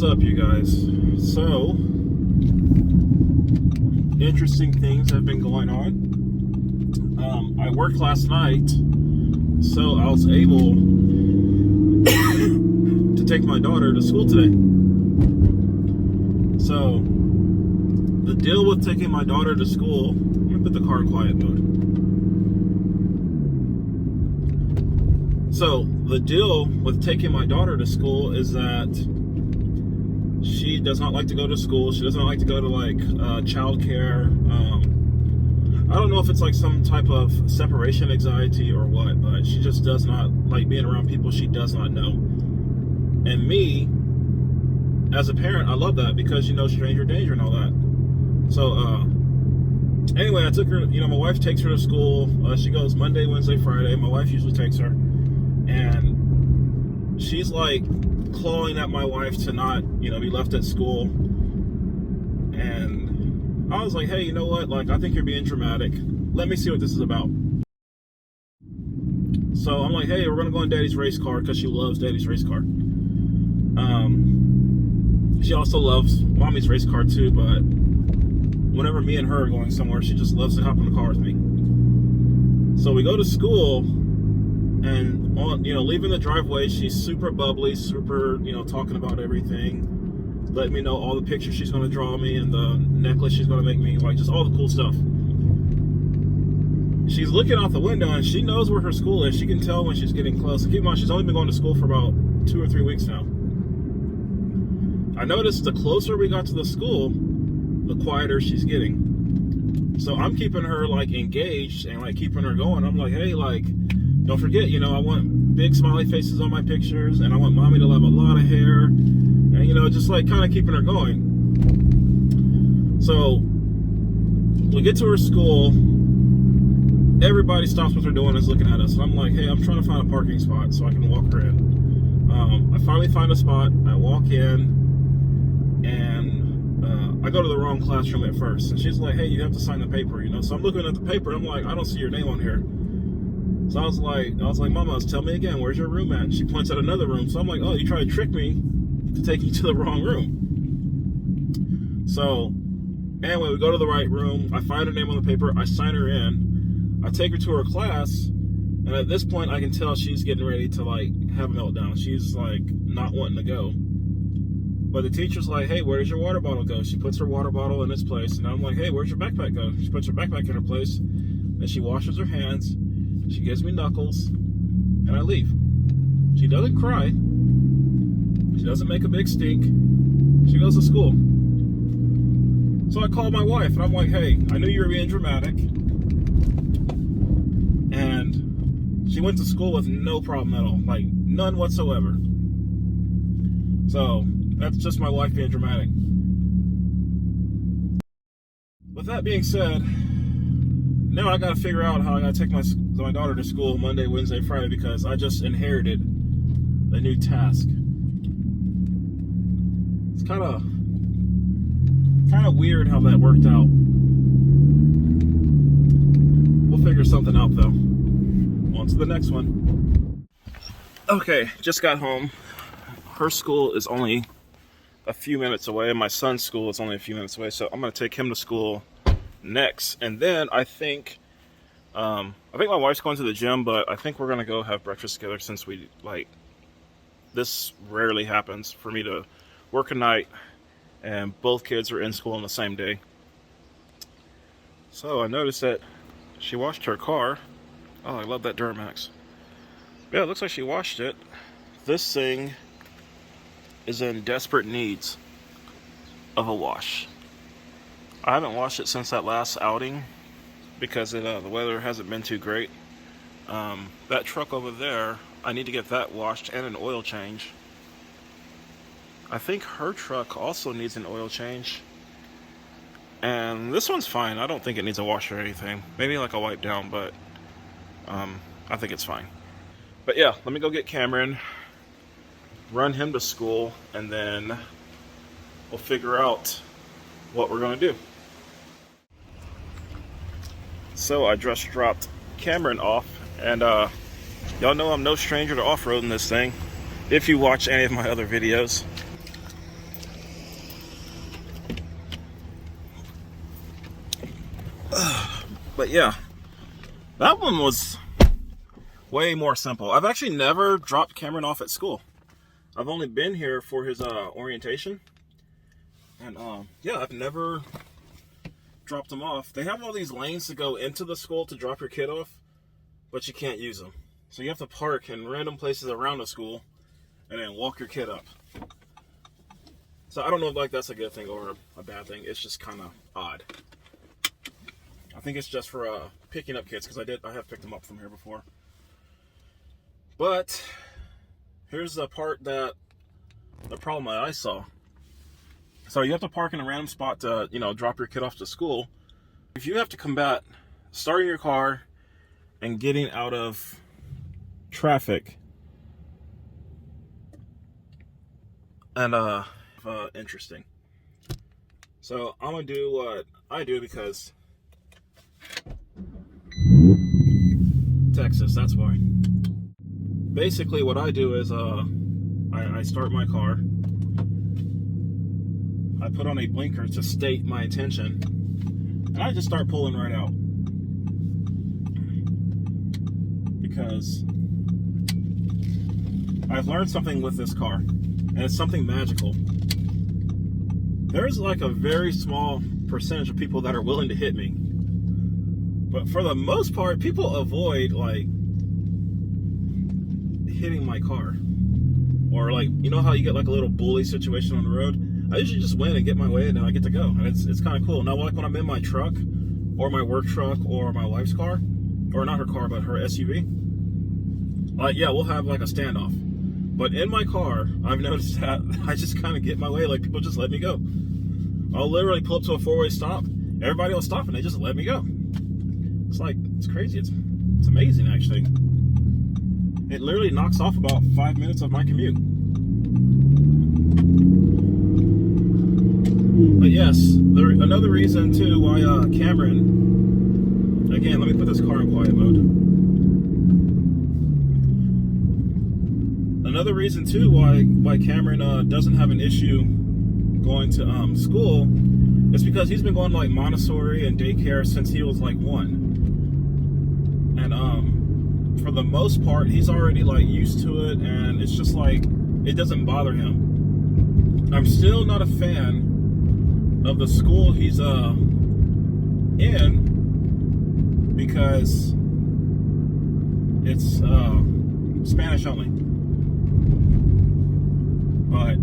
What's up, you guys? So, interesting things have been going on. I worked last night, so I was able to take my daughter to school today. So, the deal with taking my daughter to school, let me put the car in quiet mode. So, the deal with taking my daughter to school is that she does not like to go to school. She doesn't like to go to childcare. I don't know if it's like some type of separation anxiety or what, but she just does not like being around people she does not know. And me, as a parent, I love that because, stranger danger and all that. So, anyway, I took her, my wife takes her to school. She goes Monday, Wednesday, Friday. My wife usually takes her. And she's like clawing at my wife to not, be left at school. And I was like, hey, you know what? I think you're being dramatic. Let me see what this is about. So I'm like, hey, we're going to go in Daddy's race car because she loves Daddy's race car. She also loves Mommy's race car too, but whenever me and her are going somewhere, she just loves to hop in the car with me. So we go to school, and on, leaving the driveway, she's super bubbly, super, talking about everything, letting me know all the pictures she's going to draw me and the necklace she's going to make me, just all the cool stuff. She's looking out the window and she knows where her school is. She can tell when she's getting close. Keep in mind, she's only been going to school for about 2 or 3 weeks now. I noticed the closer we got to the school, the quieter she's getting. So I'm keeping her engaged and keeping her going. I'm like, hey, don't forget, I want big smiley faces on my pictures, and I want Mommy to have a lot of hair, and just kind of keeping her going. So we get to her school. Everybody stops what they're doing and is looking at us. And I'm like, hey, I'm trying to find a parking spot so I can walk her in. I finally find a spot. I walk in, and I go to the wrong classroom at first. And she's like, hey, you have to sign the paper, So I'm looking at the paper. I'm like, I don't see your name on here. So I was like, Mama, tell me again, where's your room at? And she points at another room. So I'm like, oh, you try to trick me to take you to the wrong room. So anyway, we go to the right room. I find her name on the paper. I sign her in. I take her to her class. And at this point, I can tell she's getting ready to have a meltdown. She's not wanting to go. But the teacher's like, hey, where does your water bottle go? She puts her water bottle in its place. And I'm like, hey, where's your backpack go? She puts her backpack in her place. Then she washes her hands. She gives me knuckles. And I leave. She doesn't cry. She doesn't make a big stink. She goes to school. So I called my wife. And I'm like, hey, I knew you were being dramatic. And she went to school with no problem at all. None whatsoever. So that's just my wife being dramatic. With that being said, now I gotta figure out how I gotta take my daughter to school Monday, Wednesday, Friday, because I just inherited a new task. It's kind of weird how that worked out. We'll figure something out though. On to the next one. Okay, just got home. Her school is only a few minutes away, and my son's school is only a few minutes away, so I'm gonna take him to school next. And then I think my wife's going to the gym, but I think we're gonna go have breakfast together, since we this rarely happens for me to work a night and both kids are in school on the same day. So I noticed that she washed her car. Oh, I love that Duramax. Yeah, it looks like she washed it. This thing is in desperate needs of a wash. I haven't washed it since that last outing because the weather hasn't been too great. That truck over there, I need to get that washed and an oil change. I think her truck also needs an oil change. And this one's fine. I don't think it needs a wash or anything. Maybe a wipe down, but I think it's fine. But yeah, let me go get Cameron, run him to school, and then we'll figure out what we're gonna do. So I just dropped Cameron off, and y'all know I'm no stranger to off-roading this thing, if you watch any of my other videos. But yeah, that one was way more simple. I've actually never dropped Cameron off at school. I've only been here for his orientation. And yeah, I've never dropped him off. They have all these lanes to go into the school to drop your kid off, but you can't use them. So you have to park in random places around the school and then walk your kid up. So I don't know if like that's a good thing or a bad thing. It's just kind of odd. I think it's just for picking up kids, because I have picked them up from here before. But here's the part that the problem that I saw. So you have to park in a random spot to, drop your kid off to school. If you have to combat starting your car and getting out of traffic, and interesting. So I'm gonna do what I do because Texas, that's why. Basically what I do is I start my car, I put on a blinker to state my intention, and I just start pulling right out. Because I've learned something with this car, and it's something magical. There's like a very small percentage of people that are willing to hit me. But for the most part, people avoid like hitting my car. Or like, you know how you get like a little bully situation on the road? I usually just win and get my way, and then I get to go. And it's kind of cool. Now, like when I'm in my truck, or my work truck, or my wife's car, or not her car, but her SUV, like, yeah, we'll have like a standoff. But in my car, I've noticed that I just kind of get my way, like people just let me go. I'll literally pull up to a four-way stop, everybody will stop, and they just let me go. It's crazy. It's amazing, actually. It literally knocks off about 5 minutes of my commute. But yes, another reason too why Cameron, again, let me put this car in quiet mode. Another reason too why Cameron doesn't have an issue going to school is because he's been going to like Montessori and daycare since he was like 1. And for the most part, he's already like used to it, and it's just like it doesn't bother him. I'm still not a fan of the school he's in, because it's Spanish only. But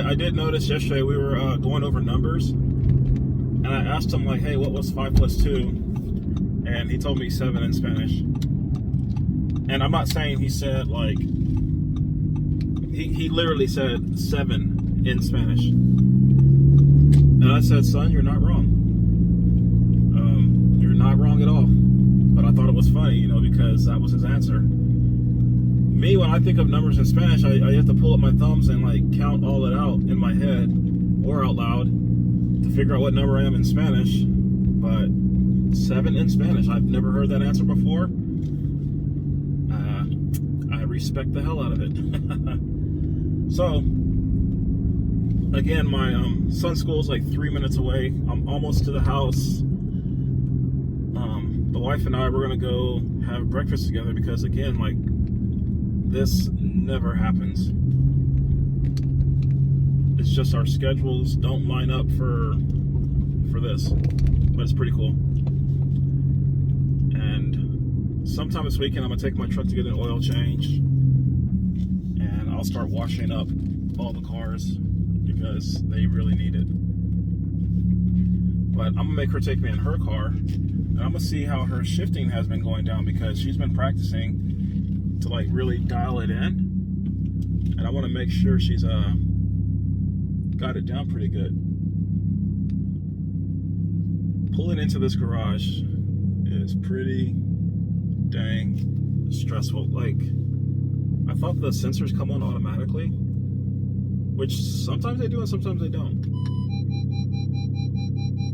I did notice yesterday we were going over numbers, and I asked him like, hey, what was 5 plus 2? And he told me 7 in Spanish. And I'm not saying he said like, he literally said 7 in Spanish. And I said, son, you're not wrong. You're not wrong at all. But I thought it was funny, because that was his answer. Me, when I think of numbers in Spanish, I have to pull up my thumbs and like count all it out in my head or out loud to figure out what number I am in Spanish. But 7 in Spanish, I've never heard that answer before. I respect the hell out of it. So, again, my son's school is like 3 minutes away. I'm almost to the house. The wife and I, we're gonna go have breakfast together because, again, like, this never happens. It's just our schedules don't line up for this, but it's pretty cool. And sometime this weekend, I'm gonna take my truck to get an oil change, and I'll start washing up all the cars because they really need it. But I'm gonna make her take me in her car, and I'm gonna see how her shifting has been going down, because she's been practicing to like really dial it in, and I want to make sure she's got it down pretty good. Pulling into this garage is pretty dang stressful. Like, I thought the sensors come on automatically, which sometimes they do and sometimes they don't.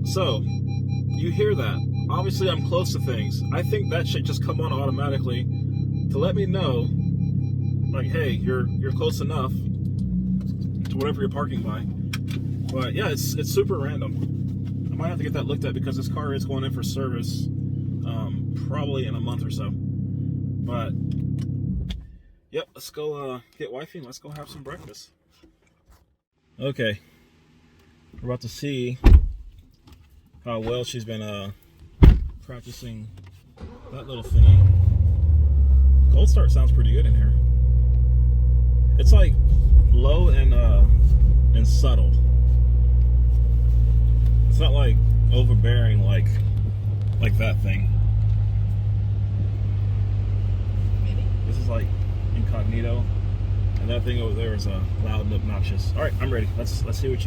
So, you hear that. Obviously, I'm close to things. I think that should just come on automatically to let me know, like, hey, you're close enough to whatever you're parking by. But yeah, it's super random. I might have to get that looked at because this car is going in for service probably in a month or so. But yep, let's go get wifey and let's go have some breakfast. Okay, we're about to see how well she's been practicing that little thingy. Cold start sounds pretty good in here. It's like low and subtle. It's not like overbearing like that thing. Maybe. This is like incognito, and that thing over there is loud and obnoxious. All right, I'm ready. Let's see what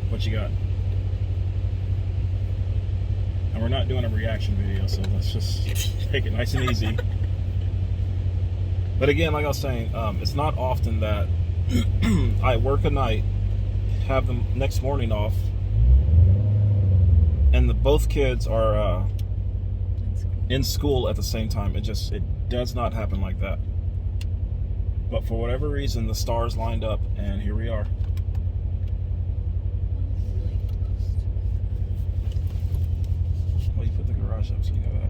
what you got. And we're not doing a reaction video, so let's just take it nice and easy. But again, like I was saying, it's not often that I work a night, have the next morning off, and both kids are in school at the same time. It does not happen like that. But for whatever reason, the stars lined up, and here we are. Well, you put the garage up, so you know that.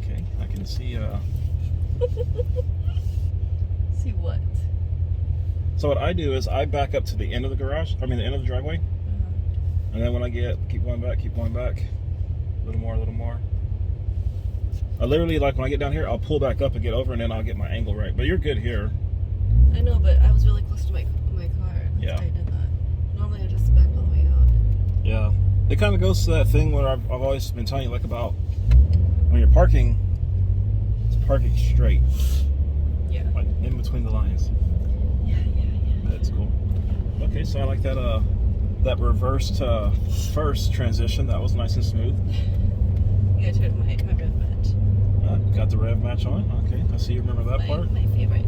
Okay, I can see. See what? So what I do is I back up to the end of the garage. I mean, the end of the driveway. And then when I keep going back, a little more. I literally, like, when I get down here, I'll pull back up and get over, and then I'll get my angle right. But you're good here. I know, but I was really close to my car. Yeah. I did that. Normally I just back all the way out. Yeah. It kind of goes to that thing where I've always been telling you, like, about when you're parking, it's parking straight. Yeah. Like, in between the lines. Yeah. That's cool. Okay, so I like that reverse to first transition. That was nice and smooth. You gotta turn my rev match. Got the rev match on. Okay, I see you remember that part. My favorite.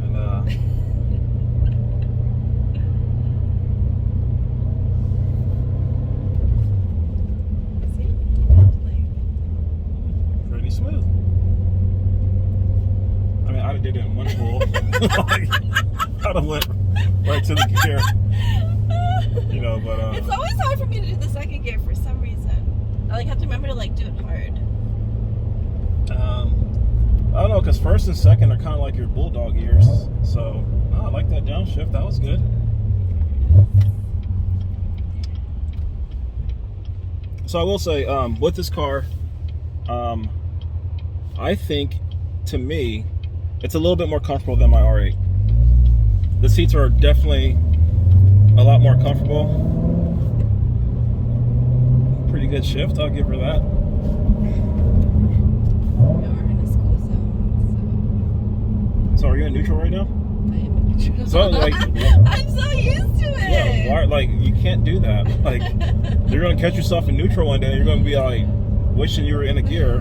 And See? pretty smooth. I mean, I did it in one pull. Like, I'd have went right to the gear. You know, but it's always hard for me to do the second gear for some reason. I have to remember to do it hard. I don't know, because first and second are kind of like your bulldog gears. So I like that downshift. That was good. So I will say, with this car, I think, to me, it's a little bit more comfortable than my R8. The seats are definitely a lot more comfortable. Pretty good shift, I'll give her that. We are in a school zone, So are you in neutral right now? so I am in neutral. So like, I'm so used to it. yeah, like, you can't do that. Like, you're gonna catch yourself in neutral one day, and you're gonna be like wishing you were in a gear.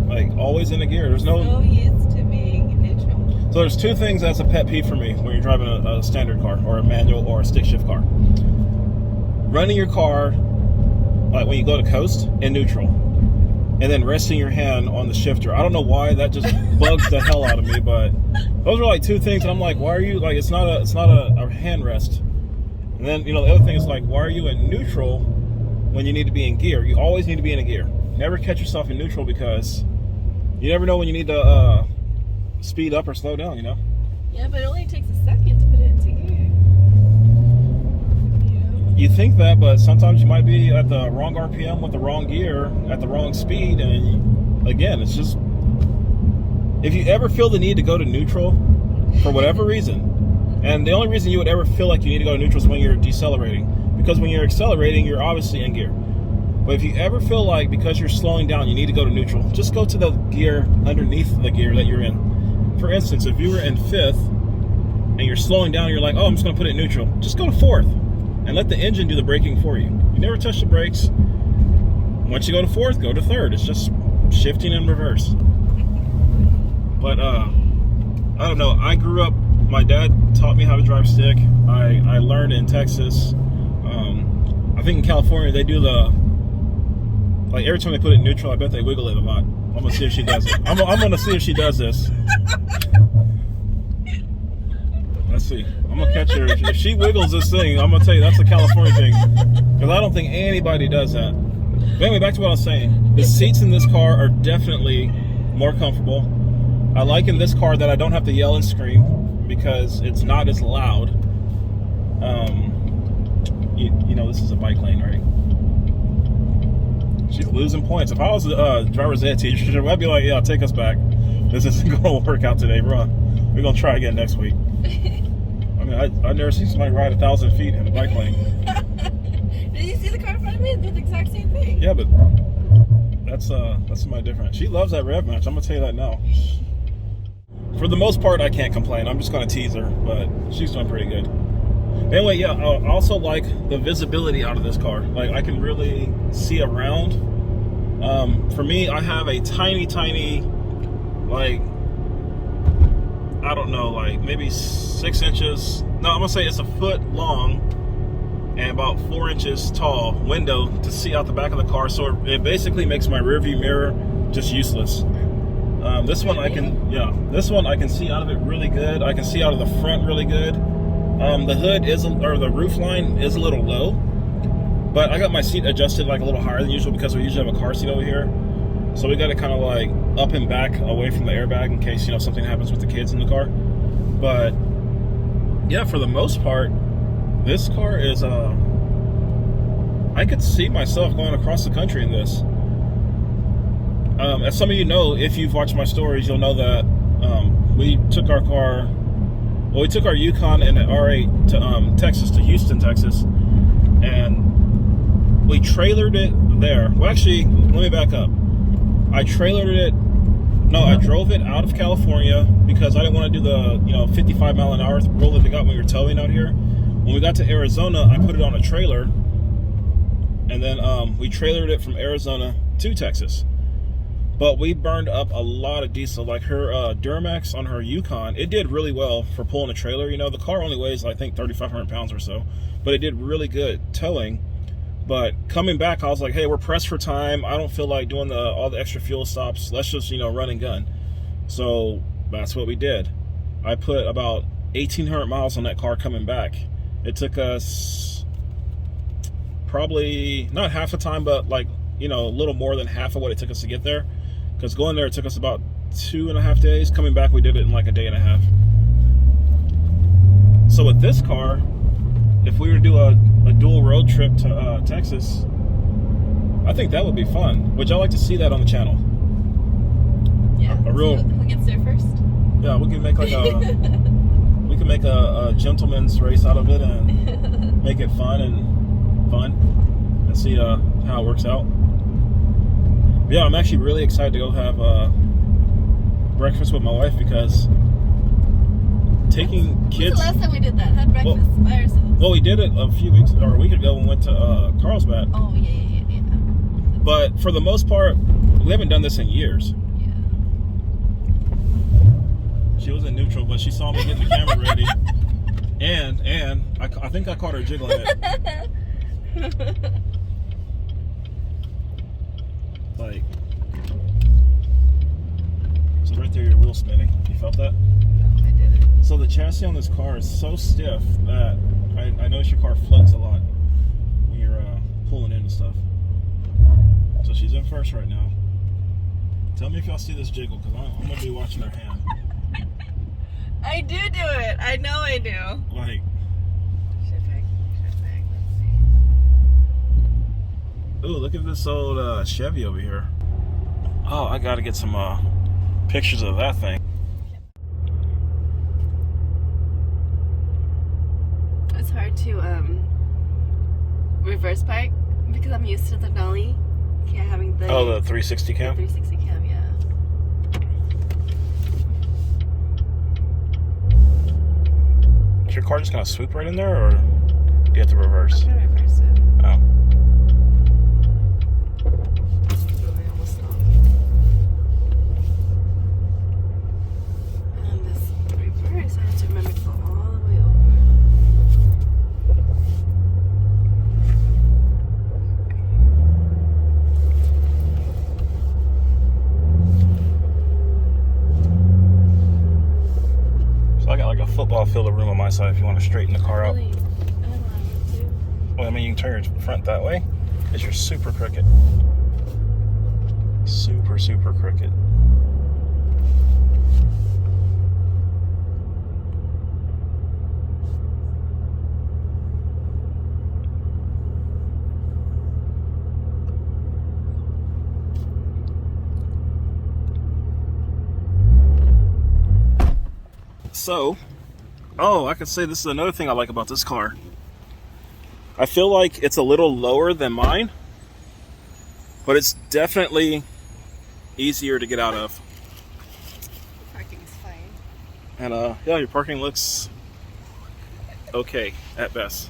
Like, always in a gear. There's no. So used to being in neutral. So there's two things that's a pet peeve for me when you're driving a standard car or a manual or a stick shift car. Running your car, like when you go to coast, in neutral, and then resting your hand on the shifter. I don't know why, that just bugs the hell out of me, but those are like two things that I'm like, why are you, like, it's not a hand rest. And then, you know, the other thing is, like, why are you in neutral when you need to be in gear? You always need to be in a gear. Never catch yourself in neutral, because you never know when you need to speed up or slow down, you know? Yeah, but it only takes a second to put it into gear. You think that, but sometimes you might be at the wrong RPM with the wrong gear at the wrong speed, and again, it's just, if you ever feel the need to go to neutral for whatever reason, and the only reason you would ever feel like you need to go to neutral is when you're decelerating, because when you're accelerating, you're obviously in gear. But if you ever feel like, because you're slowing down, you need to go to neutral, just go to the gear underneath the gear that you're in. For instance, if you were in fifth and you're slowing down, you're like, oh, I'm just going to put it in neutral, just go to fourth and let the engine do the braking for you. You never touch the brakes. Once you go to fourth, go to third. It's just shifting in reverse. But I don't know, I grew up, my dad taught me how to drive stick. I learned in Texas. I think in California they do the Like every time they put it in neutral, I bet they wiggle it a lot. I'm gonna see if she does it. I'm gonna see if she does this. Let's see. I'm gonna catch her. If she wiggles this thing, I'm gonna tell you that's a California thing. Because I don't think anybody does that. But anyway, back to what I was saying. The seats in this car are definitely more comfortable. I like in this car that I don't have to yell and scream because it's not as loud. You know, this is a bike lane, right? She's losing points. If I was a driver's ed teacher, I'd be like, yeah, take us back. This isn't going to work out today, bro. We're going to try again next week. I mean, I've never seen somebody ride 1,000 feet in a bike lane. Did you see the car in front of me? It did the exact same thing. Yeah, but that's somebody different. She loves that rev match. I'm going to tell you that now. For the most part, I can't complain. I'm just going to tease her, but she's doing pretty good. Anyway, yeah, I also like the visibility out of this car. Like, I can really see around. For me, I have a tiny, like, I don't know, like maybe 6 inches. No, I'm gonna say it's a foot long and about 4 inches tall window to see out the back of the car. So it basically makes my rear view mirror just useless. This one I can, this one I can see out of it really good. I can see out of the front really good. The hood or the roof line is a little low, but I got my seat adjusted like a little higher than usual because we usually have a car seat over here. So we got it kind of like up and back away from the airbag in case, you know, something happens with the kids in the car. But yeah, for the most part, this car is, I could see myself going across the country in this. As some of you know, if you've watched my stories, you'll know that we took our car. Well, we took our Yukon and an R8 to Texas, to Houston, Texas, and we trailered it there. Well, actually, let me back up. I drove it out of California because I didn't want to do the 55 mile an hour rule that they got when we were towing out here. When we got to Arizona, I put it on a trailer, and then we trailered it from Arizona to Texas. But we burned up a lot of diesel. Like her Duramax on her Yukon, it did really well for pulling a trailer. You know, the car only weighs, I think, 3,500 pounds or so, but it did really good towing. But coming back, I was like, hey, we're pressed for time. I don't feel like doing all the extra fuel stops. Let's just, run and gun. So that's what we did. I put about 1,800 miles on that car coming back. It took us probably not half the time, but like, a little more than half of what it took us to get there. Because going there, it took us about 2.5 days. Coming back, we did it in like a day and a half. So with this car, if we were to do a dual road trip to Texas, I think that would be fun. Would y'all like to see that on the channel? Yeah. Who gets there first? Yeah, we can make like a gentleman's race out of it and make it fun and see how it works out. Yeah, I'm actually really excited to go have breakfast with my wife because taking kids. When's the last time we did that? Had breakfast by ourselves. Well, we did it a week ago when we went to Carlsbad. Oh yeah. But for the most part, we haven't done this in years. Yeah. She was in neutral, but she saw me getting the camera ready, and I think I caught her jiggling it. Like, so right there, your wheel spinning. You felt that? No, I didn't. So the chassis on this car is so stiff that I notice your car floats a lot when you're pulling in and stuff. So she's in first right now. Tell me if y'all see this jiggle, because I'm going to be watching her hand. I do it. I know I do. Like, Shit bag. Let's see. ooh, look at this old Chevy over here. Oh, I got to get some pictures of that thing. It's hard to reverse park because I'm used to the dolly. Yeah, having the 360 cam? 360 cam, yeah. Is your car just gonna swoop right in there, or do you have to reverse? I'm gonna reverse it. Oh. Oh, I almost stopped. And this reverse, I have to remember to go all the way over. football field of room on my side if you want to straighten the car out. Really? I don't want to. Well, I mean, you can turn your front that way. It's your super crooked. Super crooked. So, I could say this is another thing I like about this car. I feel like it's a little lower than mine, but it's definitely easier to get out of. Parking's fine. And yeah, your parking looks okay at best.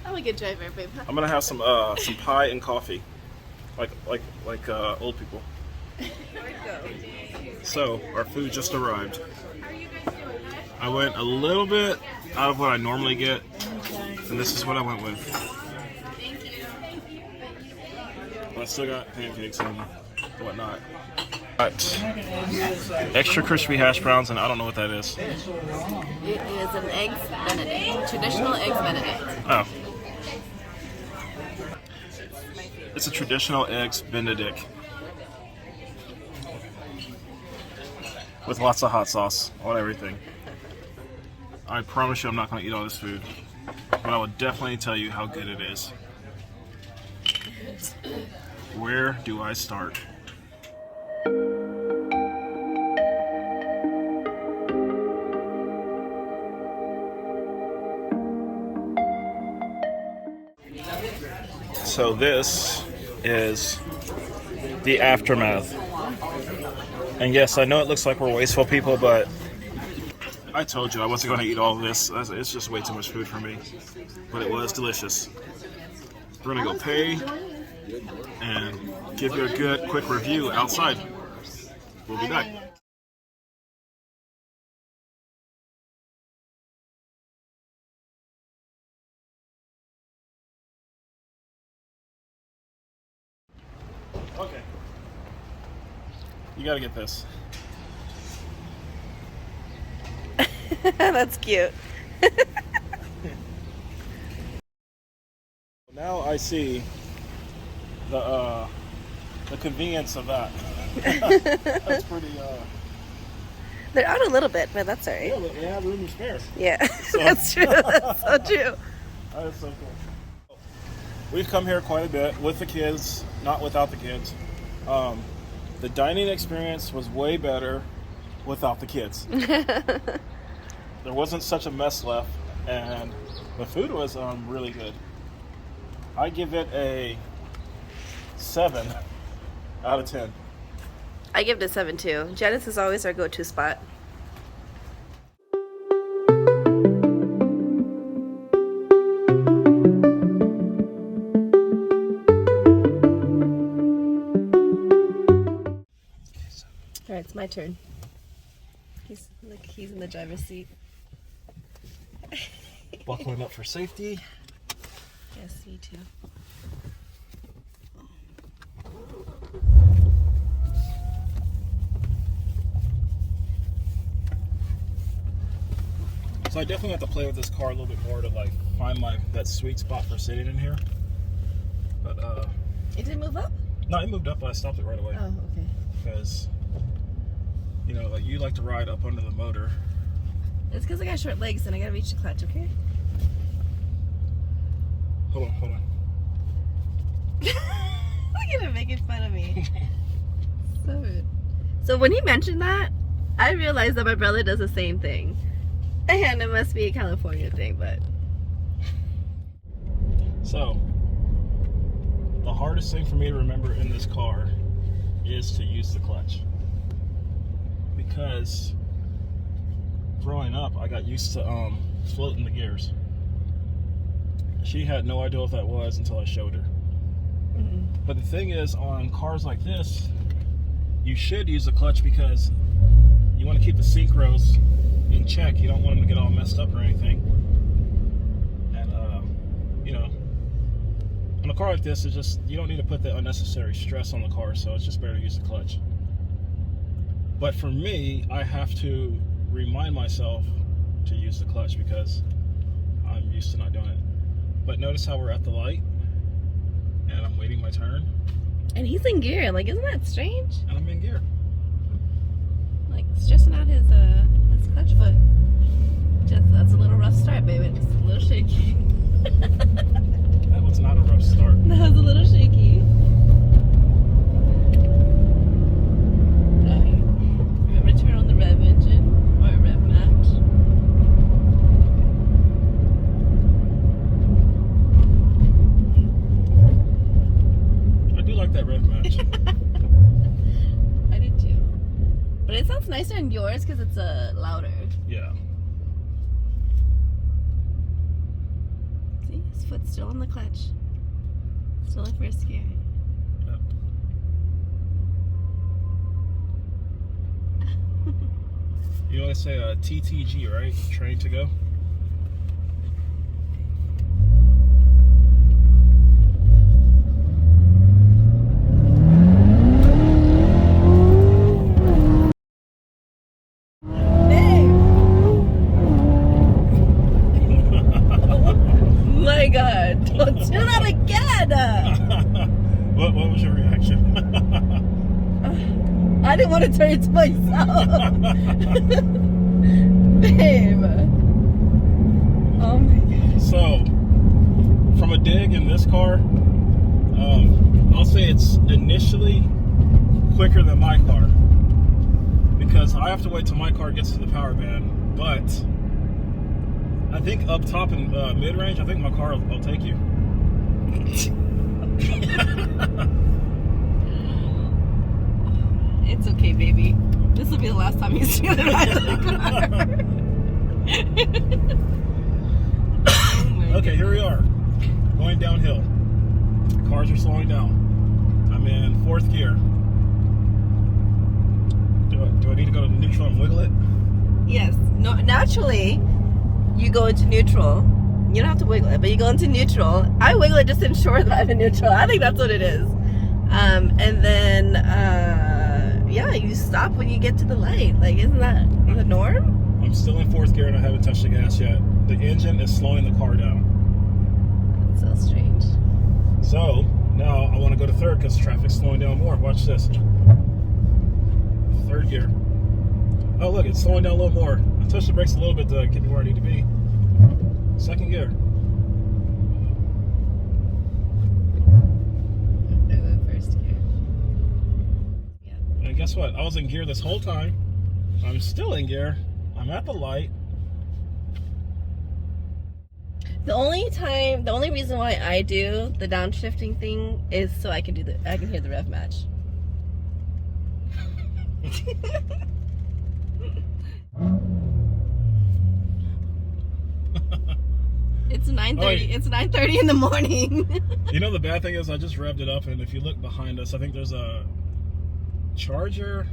I'm a good driver, babe. I'm gonna have some pie and coffee, like old people. So our food just arrived. I went a little bit out of what I normally get, and this is what I went with. But I still got pancakes and whatnot. Got extra crispy hash browns, and I don't know what that is. It is an eggs Benedict, traditional eggs Benedict. Oh. It's a traditional eggs Benedict. With lots of hot sauce on everything. I promise you I'm not going to eat all this food. But I will definitely tell you how good it is. Where do I start? So this is the aftermath. And yes, I know it looks like we're wasteful people, but I told you I wasn't going to eat all of this. It's just way too much food for me. But it was delicious. We're going to go pay and give you a good, quick review outside. We'll be back. Okay. You gotta get this. That's cute. Now I see the convenience of that. That's pretty. They're out a little bit, but that's alright. Yeah, they have room to spare. Yeah, So. that's true. That's so true. That is so cool. We've come here quite a bit with the kids, not without the kids. The dining experience was way better without the kids. There wasn't such a mess left, and the food was really good. I give it a 7 out of 10. I give it a 7 too. Janice is always our go-to spot. Alright, it's my turn. He's in the driver's seat. Buckling up for safety. Yes, me too. So I definitely have to play with this car a little bit more to like find that sweet spot for sitting in here. But It didn't move up? no, it moved up, but I stopped it right away. Oh, okay. Because you know, like you like to ride up under the motor. It's because I got short legs and I gotta reach the clutch, okay? Hold on. Look at him making fun of me. So when he mentioned that, I realized that my brother does the same thing. And it must be a California thing, but... So, the hardest thing for me to remember in this car is to use the clutch. Because growing up, I got used to floating the gears. She had no idea what that was until I showed her. Mm-hmm. But the thing is, on cars like this, you should use the clutch because you want to keep the synchros in check. You don't want them to get all messed up or anything. And you know, on a car like this, it's just, you don't need to put the unnecessary stress on the car, so it's just better to use the clutch. But for me, I have to remind myself to use the clutch because I'm used to not doing it. But notice how we're at the light and I'm waiting my turn. And he's in gear. Like, isn't that strange? And I'm in gear. Like, stressing out his clutch foot. Just, that's a little rough start, baby. Just a little shaky. That was not a rough start. That was a little shaky. Alright. Remember to turn on the rev engine or rev match. I do like that rev match. I did too. But it sounds nicer in yours because it's louder. Yeah. See, his foot's still on the clutch. Still in first gear. Yep. You always say TTG, right? Train to go. My God, don't do that again! What was your reaction? I didn't want to turn it to myself. Babe. Oh my God. So, from a dig in this car, I'll say it's initially quicker than my car because I have to wait till my car gets to the power band, but I think up top in mid-range, I think my car will take you. It's okay, baby. This will be the last time you see the ride of the car. Oh my Okay, here we are, going downhill. Cars are slowing down. I'm in fourth gear. Do I need to go to neutral and wiggle it? Yes. No, naturally, you go into neutral. You don't have to wiggle it, but you go into neutral. I wiggle it just to ensure that I'm in neutral. I think that's what it is. And then, yeah, you stop when you get to the light. Like, isn't that the norm? I'm still in fourth gear and I haven't touched the gas yet. The engine is slowing the car down. That's so strange. So, now I want to go to third because traffic's slowing down more. Watch this. Third gear. Oh, look, it's slowing down a little more. I touched the brakes a little bit to get me where I need to be. Second gear. First gear. Yeah. And guess what? I was in gear this whole time. I'm still in gear. I'm at the light. The only reason why I do the downshifting thing is so I can hear the rev match. It's 9:30. Oh, it's 9:30 in the morning. You know the bad thing is I just revved it up, and if you look behind us, I think there's a Charger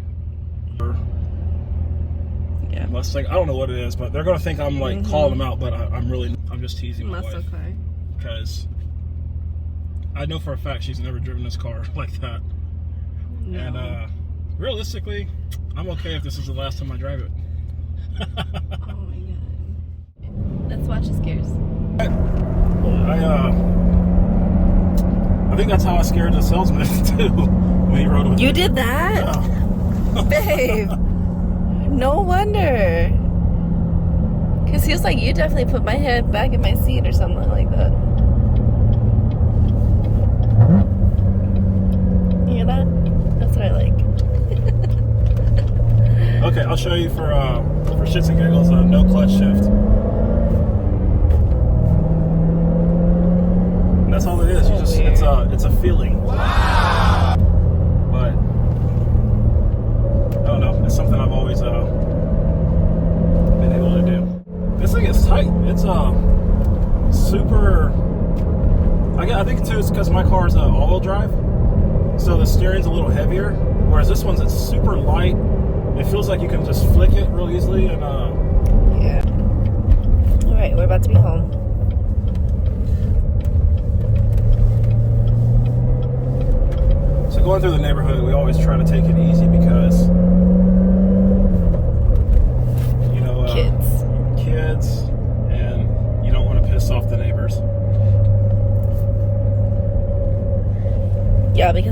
or Yeah. Mustang. I don't know what it is, but they're gonna think I'm like calling them out, but I'm just teasing my wife Okay. because I know for a fact she's never driven this car like that. No. And realistically, I'm okay if this is the last time I drive it. Oh my God. Let's watch his gears. I think that's how I scared the salesman too when he rode with me. You did that? Yeah. Babe. No wonder. Because he was like, you definitely put my head back in my seat or something like that. You hear that? That's what I like. Okay, I'll show you for shits and giggles, no clutch shift. And that's all it is. You just it's a feeling. Wow. But I don't know. It's something I've always been able to do. This thing is tight. It's super. I think too it's because my car is all-wheel drive, so the steering's a little heavier. Whereas this one's it's super light. It feels like you can just flick it real easily and Yeah. All right, we're about to be home. So going through the neighborhood, we always try to take it easy because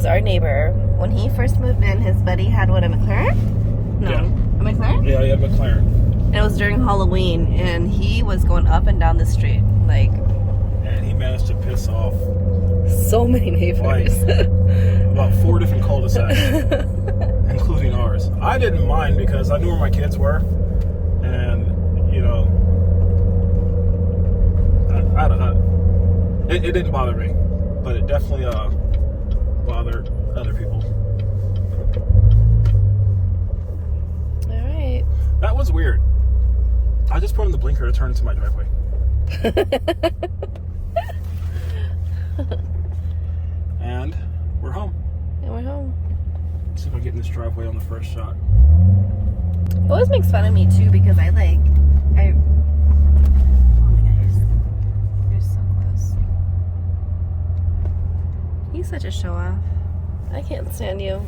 James, our neighbor, when he first moved in, his buddy had what, a McLaren? No, Yeah. a McLaren? Yeah, yeah, McLaren. And it was during Halloween, and he was going up and down the street, like, And he managed to piss off so many neighbors. about 4 different cul-de-sacs, including ours. I didn't mind because I knew where my kids were, and you know, it didn't bother me, but it definitely bothered other people. All right. That was weird. I just put in the blinker to turn into my driveway. And we're home. And we're home. Let's see if I get in this driveway on the first shot. He always makes fun of me too because oh my god, you're so close. He's such a show off. I can't stand you.